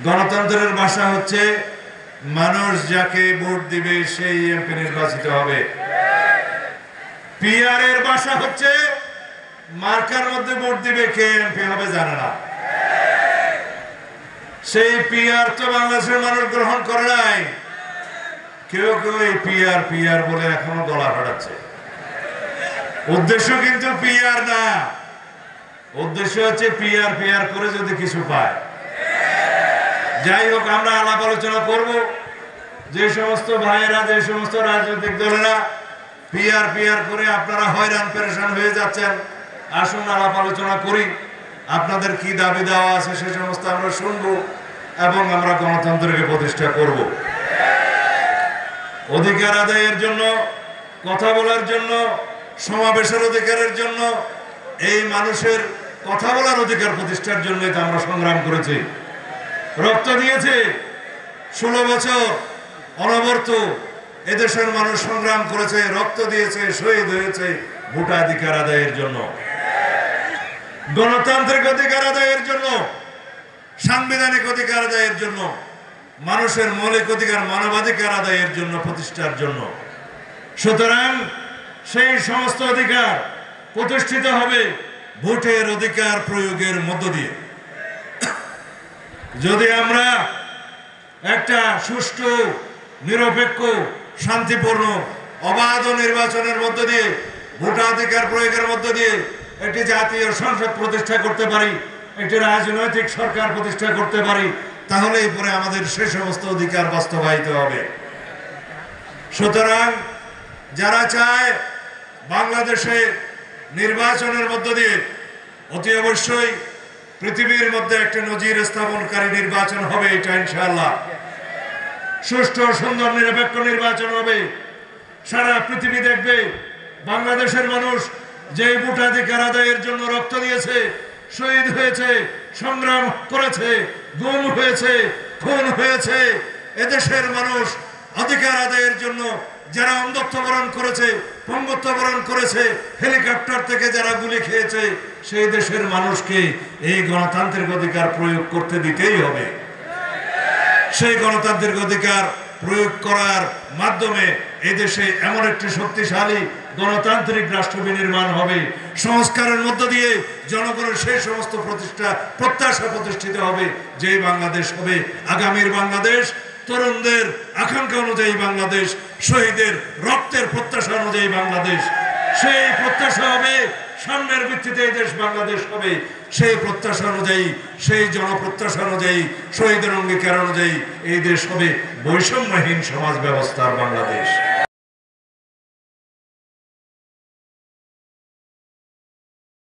গণতন্ত্রের ভাষা হচ্ছে মানুষ যাকে ভোট দিবে সেই এমপি নির্বাচিত হবে। পিআর এর ভাষা হচ্ছে মার্কার মধ্যে ভোট দিবে, কে এমপি হবে জানে না। সেই পিআর তো বাংলাদেশের মানুষ গ্রহণ করে নাই। কেউ কেউ এই পিআর পিআর বলে এখনো গলা ফাটাচ্ছে। উদ্দেশ্য কিন্তু পিআর না, উদ্দেশ্য হচ্ছে পিআর পিআর করে যদি কিছু পায়। যাই হোক, আমরা আলাপ আলোচনা করব। যে সমস্ত ভাইয়েরা, যে সমস্ত রাজনৈতিক দলেরা পিআর পিআর করে আপনারা হয়রান পেরেশান হয়ে যাচ্ছেন, আসুন আলাপ আলোচনা করি। আপনাদের কি দাবি দেওয়া আছে সে সমস্ত আমরা শুনবো এবং আমরা গণতন্ত্রকে প্রতিষ্ঠা করব। অধিকার আদায়ের জন্য, কথা বলার জন্য, সমাবেশের অধিকারের জন্য, এই মানুষের কথা বলার অধিকার প্রতিষ্ঠার জন্য আমরা সংগ্রাম করেছি, রক্ত দিয়েছে। 16 বছর অনবরত এদেশের মানুষ সংগ্রাম করেছে, রক্ত দিয়েছে, শহীদ হয়েছে ভোটাধিকার আদায়ের জন্য, গণতান্ত্রিক অধিকার আদায়ের জন্য, সাংবিধানিক অধিকার আদায়ের জন্য, মানুষের মৌলিক অধিকার মানবাধিকার আদায়ের জন্য, প্রতিষ্ঠার জন্য। সুতরাং সেই সমস্ত অধিকার প্রতিষ্ঠিত হবে ভোটের অধিকার প্রয়োগের মধ্য দিয়ে। যদি আমরা একটা সুষ্ঠু, নিরপেক্ষ, শান্তিপূর্ণ, অবাধ নির্বাচনের মধ্য দিয়ে, ভোটাধিকার প্রয়োগের মধ্য দিয়ে একটি জাতীয় সংসদ প্রতিষ্ঠা করতে পারি, একটি রাজনৈতিক সরকার প্রতিষ্ঠা করতে পারি, তাহলেই পরে আমাদের সে সমস্ত অধিকার বাস্তবায়িত হবে। সুতরাং যারা চায় বাংলাদেশে নির্বাচনের মধ্য দিয়ে অতি অবশ্যই পৃথিবীর মধ্যে একটা নজির স্থাপনকারী নির্বাচন হবে, এটা ইনশাআল্লাহ সুষ্ঠু, সুন্দর, নিরপেক্ষ নির্বাচন হবে। সারা পৃথিবী দেখবে বাংলাদেশের মানুষ যে ভোটাধিকার আদায়ের জন্য রক্ত দিয়েছে, শহীদ হয়েছে, সংগ্রাম করেছে, গুম হয়েছে, খুন হয়েছে। এদেশের মানুষ অধিকার আদায়ের জন্য যারা অন্ধত্ব বরণ করেছে, পঙ্গুত্ব বরণ করেছে, হেলিকপ্টার থেকে যারা গুলি খেয়েছে, সেই দেশের মানুষকে এই গণতান্ত্রিক অধিকার প্রয়োগ করতে দিতেই হবে। সেই গণতান্ত্রিক অধিকার প্রয়োগ করার মাধ্যমে এই দেশে এমন একটি শক্তিশালী গণতান্ত্রিক রাষ্ট্র বিনির্মাণ হবে, সংস্কারের মধ্য দিয়ে জনগণের সেই সমস্ত প্রত্যাশা প্রতিষ্ঠিত হবে, যে বাংলাদেশ হবে আগামীর বাংলাদেশ, তরুণদের আকাঙ্ক্ষা অনুযায়ী বাংলাদেশ, শহীদের রক্তের প্রত্যাশা অনুযায়ী বাংলাদেশ। সেই প্রত্যাশা হবে, সামনের ভিত্তিতে এই দেশ বাংলাদেশ হবে। সেই প্রত্যাশা অনুযায়ী, সেই জনপ্রত্যাশা অনুযায়ী, শহীদের অঙ্গীকার অনুযায়ী এই দেশ হবে বৈষম্যহীন সমাজ ব্যবস্থার বাংলাদেশ।